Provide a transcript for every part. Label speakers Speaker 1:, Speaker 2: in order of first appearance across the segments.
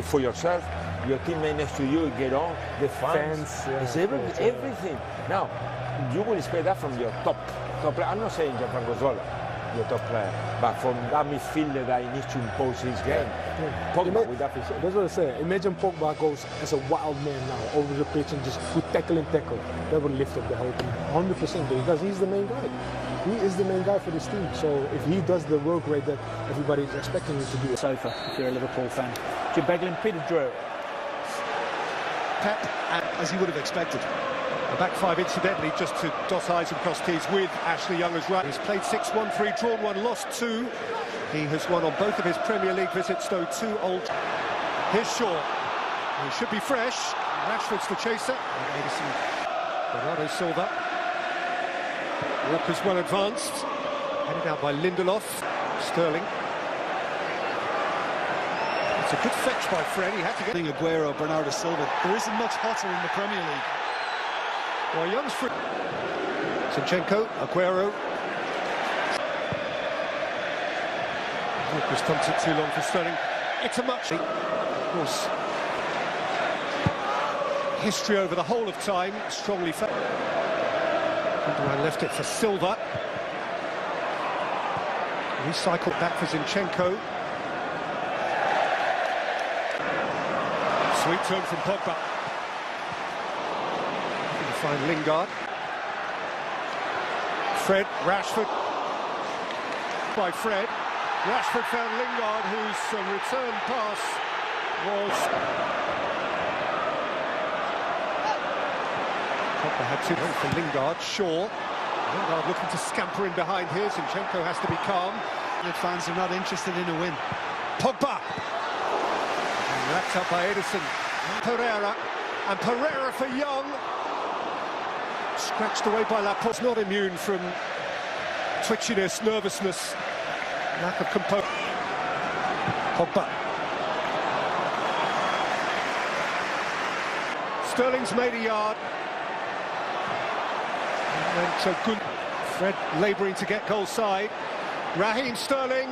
Speaker 1: for yourself, your teammate next to you, get on, the fans, it's everything. Now, you will expect that from your top player. I'm not saying Gianfranco Zola, your top player, but from that midfielder that he needs to impose his game. Pogba with that physique.
Speaker 2: That's what I say. Imagine Pogba goes as a wild man now over the pitch and just good tackle. That would lift up the whole team 100% because he's the main guy. He is the main guy for this team. So if he does the work rate that everybody is expecting him to do.
Speaker 3: Sofa, if you're a Liverpool fan. Jim Beglin, Peter Drew.
Speaker 4: Pep, as he would have expected.
Speaker 5: The back five, incidentally, just to dot I's and cross T's with Ashley Young as well. He's played 6-1, 3, drawn 1, lost 2. He has won on both of his Premier League visits, though 2 old. Here's Shaw. He should be fresh. Rashford's the chaser. Bernardo Silva. Walker's well advanced. Headed out by Lindelof. Sterling. It's a good fetch by Fred. He had to get
Speaker 4: Aguero, Bernardo Silva. There isn't much hotter in the Premier League.
Speaker 5: Well, Young's free. Zinchenko, Aguero. Walker's thumped it too long for Sterling. It's a much. Of course. History over the whole of time, strongly felt. Gundogan left it for Silva. Recycled back for Zinchenko. Sweet turn from Pogba. Find Lingard. Fred, Rashford. By Fred. Rashford found Lingard, whose return pass was... Pogba had 2 for Lingard. Shaw. Lingard looking to scamper in behind here. Zinchenko has to be calm.
Speaker 4: The fans are not interested in a win.
Speaker 5: Pogba. And wrapped up by Edison. Pereira. And Pereira for Young. Scratched away by Laporte, not immune from twitchiness, nervousness, lack of composure. Pogba. Sterling's made a yard. And so good. Fred labouring to get goal side. Raheem Sterling.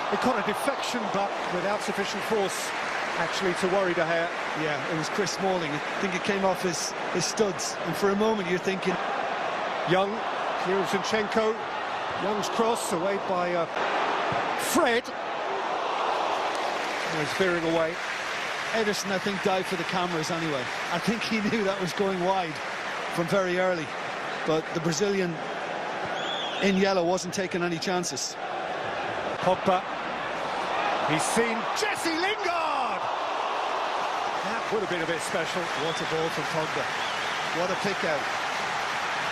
Speaker 5: He got a deflection, but without sufficient force actually to worry De Gea.
Speaker 4: Yeah, it was Chris Smalling. I think it came off his studs. And for a moment you're thinking...
Speaker 5: Young, clear of Zinchenko. Young's cross, away by Fred. He's veering away.
Speaker 4: Ederson, I think, dived for the cameras anyway. I think he knew that was going wide from very early. But the Brazilian in yellow wasn't taking any chances.
Speaker 5: Pogba. He's seen Jesse Lingard! That would have been a bit special.
Speaker 4: What a ball from Pogba. What a pick out.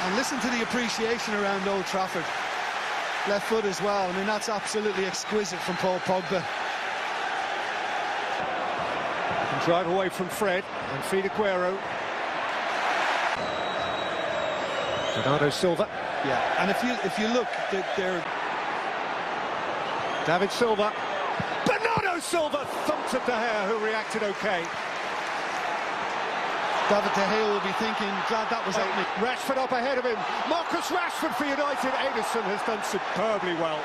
Speaker 4: And listen to the appreciation around Old Trafford. Left foot as well. I mean, that's absolutely exquisite from Paul Pogba.
Speaker 5: And drive away from Fred and feed Aguero. Bernardo Silva.
Speaker 4: Yeah, and if you look, they're...
Speaker 5: David Silva. Bernardo Silva thumped at De Gea, who reacted okay.
Speaker 4: David De Gea will be thinking, glad that was out me.
Speaker 5: Rashford up ahead of him. Marcus Rashford for United. Edison has done superbly well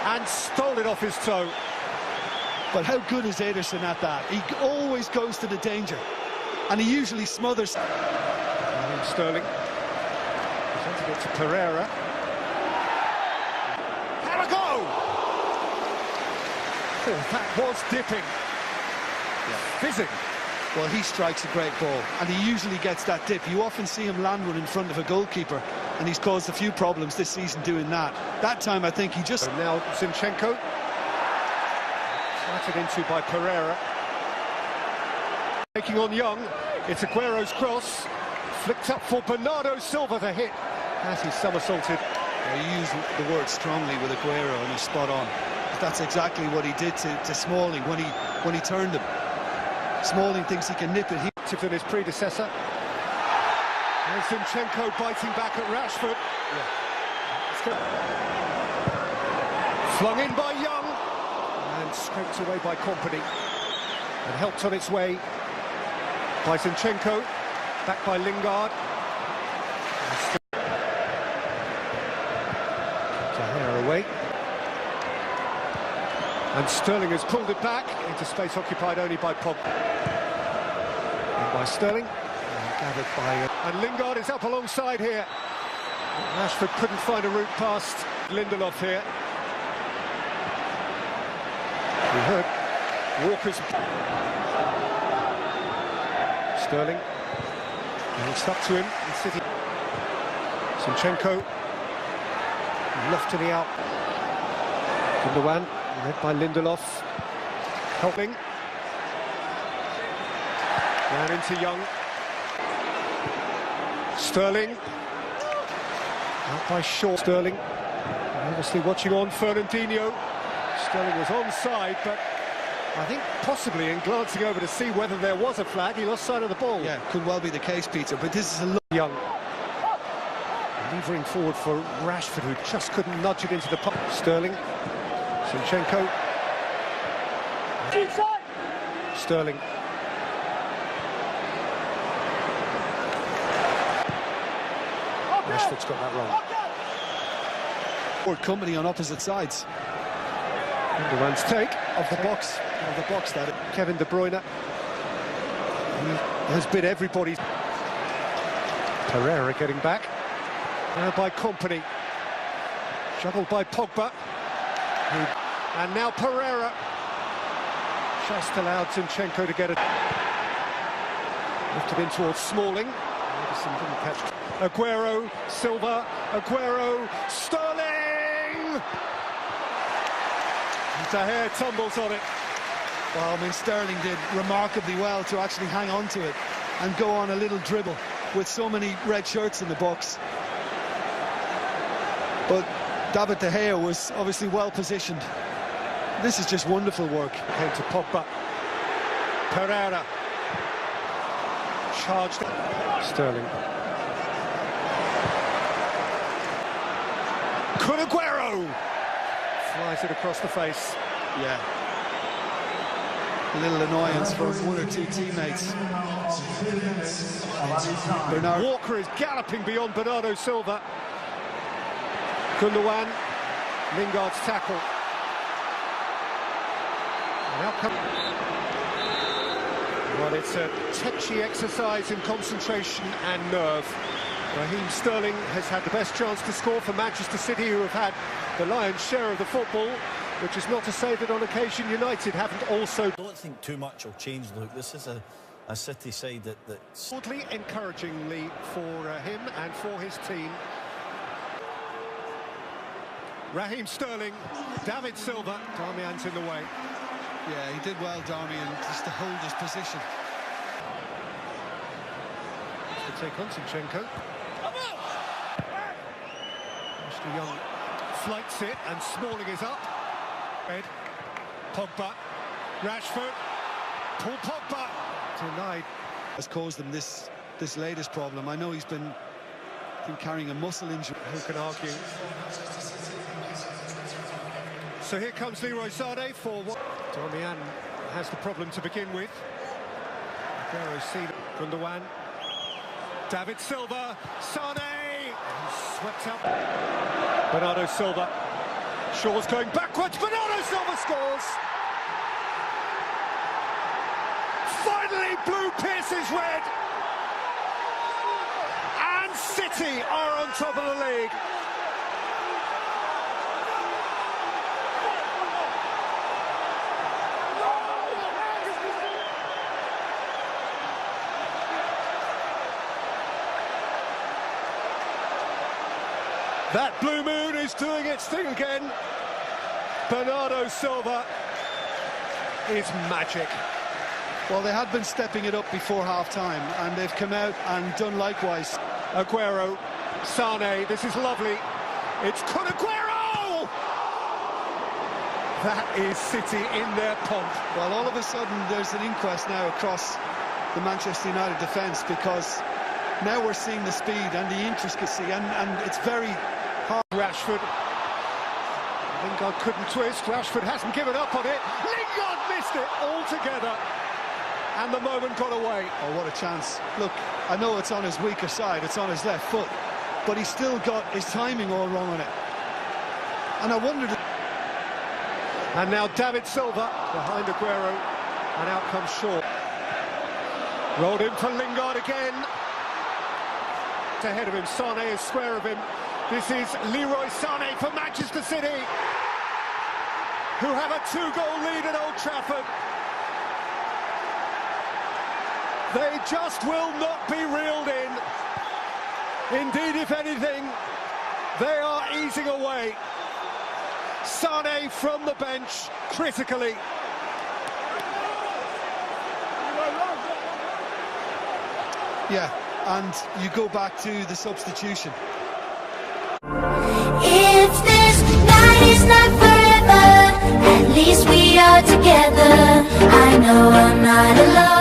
Speaker 5: and stole it off his toe.
Speaker 4: But how good is Ederson at that? He always goes to the danger, and he usually smothers.
Speaker 5: Sterling presented it to Pereira. Have a go! Oh, that was dipping. Yeah. Fizzing.
Speaker 4: Well, he strikes a great ball, and he usually gets that dip. You often see him land one in front of a goalkeeper, and he's caused a few problems this season doing that. That time, I think he just...
Speaker 5: And now Zinchenko. Slatted into by Pereira. Taking on Young. It's Aguero's cross. Flicked up for Bernardo Silva, the hit. As he somersaulted.
Speaker 4: You use the word strongly with Aguero, and he's spot on. That's exactly what he did to Smalling when he turned him. Smalling thinks he can nip it.
Speaker 5: Active than his predecessor. And Zinchenko biting back at Rashford. Yeah. Flung in by Young. And scraped away by Company. And helped on its way by Zinchenko. Back by Lingard. De Gea away. And Sterling has pulled it back into space occupied only by Pogba. And by Sterling. And gathered by... and Lingard is up alongside here. Rashford couldn't find a route past Lindelof here. We heard Walker's... Sterling. And it's up to him in City. Zinchenko. Left to the out. Gundogan, led by Lindelof. Helping. Down into Young. Sterling. Out by Shaw. Sterling. Obviously watching on Fernandinho. Sterling was onside, but I think possibly in glancing over to see whether there was a flag, he lost sight of the ball.
Speaker 3: Yeah, could well be the case, Peter, but this is a look.
Speaker 5: Young. Levering forward for Rashford, who just couldn't nudge it into the pocket. Sterling. Zinchenko. Sterling. Rashford's got that wrong.
Speaker 3: Forward company on opposite sides.
Speaker 5: Gundogan's take
Speaker 3: Of the box, that is.
Speaker 5: Kevin De Bruyne. He has bid everybody. Pereira getting back. Now by Company. Juggled by Pogba. And now Pereira. Just allowed Zinchenko to get it. Lifted in towards Smalling. Anderson didn't catch. Aguero, Silva, Aguero, Sterling! Tahir tumbles on it.
Speaker 3: Well, I mean, Sterling did remarkably well to actually hang on to it and go on a little dribble with so many red shirts in the box. But David De Gea was obviously well positioned. This is just wonderful work.
Speaker 5: Came to Pogba. Pereira. Charged. Sterling. Kun Aguero! Flies it across the face.
Speaker 3: Yeah. A little annoyance for one or two teammates.
Speaker 5: Bernardo Walker is galloping beyond Bernardo Silva. Gundogan, Lingard's tackle. Now well, it's a tetchy exercise in concentration and nerve. Raheem Sterling has had the best chance to score for Manchester City, who have had the lion's share of the football, which is not to say that on occasion United haven't also...
Speaker 6: I don't think too much will change, Luke. This is a City side that's...
Speaker 5: Broadly encouragingly for him and for his team. Raheem Sterling, David Silva, Darmian's in the way.
Speaker 3: Yeah, he did well, Darmian, just to hold his position.
Speaker 5: To take on Zinchenko. Mr. Young flights it and Smalling is up. Ed, Pogba, Rashford, Paul Pogba, denied.
Speaker 3: Has caused them this latest problem. I know he's been carrying a muscle injury.
Speaker 5: Who can argue? So here comes Leroy Sané for what? Darmian has the problem to begin with. Aguero's seen Gundogan. David Silva, Sané, swept up. Bernardo Silva. Shaw's going backwards. Bernardo Silva scores. Finally, blue pierces red. And City are on top of the league. That blue moon is doing its thing again. Bernardo Silva is magic.
Speaker 3: Well, they had been stepping it up before half-time, and they've come out and done likewise.
Speaker 5: Aguero, Sané, this is lovely. It's Kun Aguero! That is City in their pomp.
Speaker 3: Well, all of a sudden, there's an inquest now across the Manchester United defence, because now we're seeing the speed and the intricacy, and it's very hard.
Speaker 5: Rashford. Lingard couldn't twist. Rashford hasn't given up on it. Lingard missed it altogether. And the moment got away.
Speaker 3: Oh, what a chance. Look, I know it's on his weaker side, it's on his left foot, but he's still got his timing all wrong on it. And I wondered...
Speaker 5: And now David Silva behind Aguero, and out comes Shaw. Rolled in for Lingard again. Ahead of him, Sane is square of him. This is Leroy Sane for Manchester City, who have a 2-goal lead at Old Trafford. They just will not be reeled in. Indeed, if anything, they are easing away. Sane from the bench, critically.
Speaker 3: Yeah, and you go back to the substitution.
Speaker 7: If this night is not forever, at least we are together. I know I'm not alone.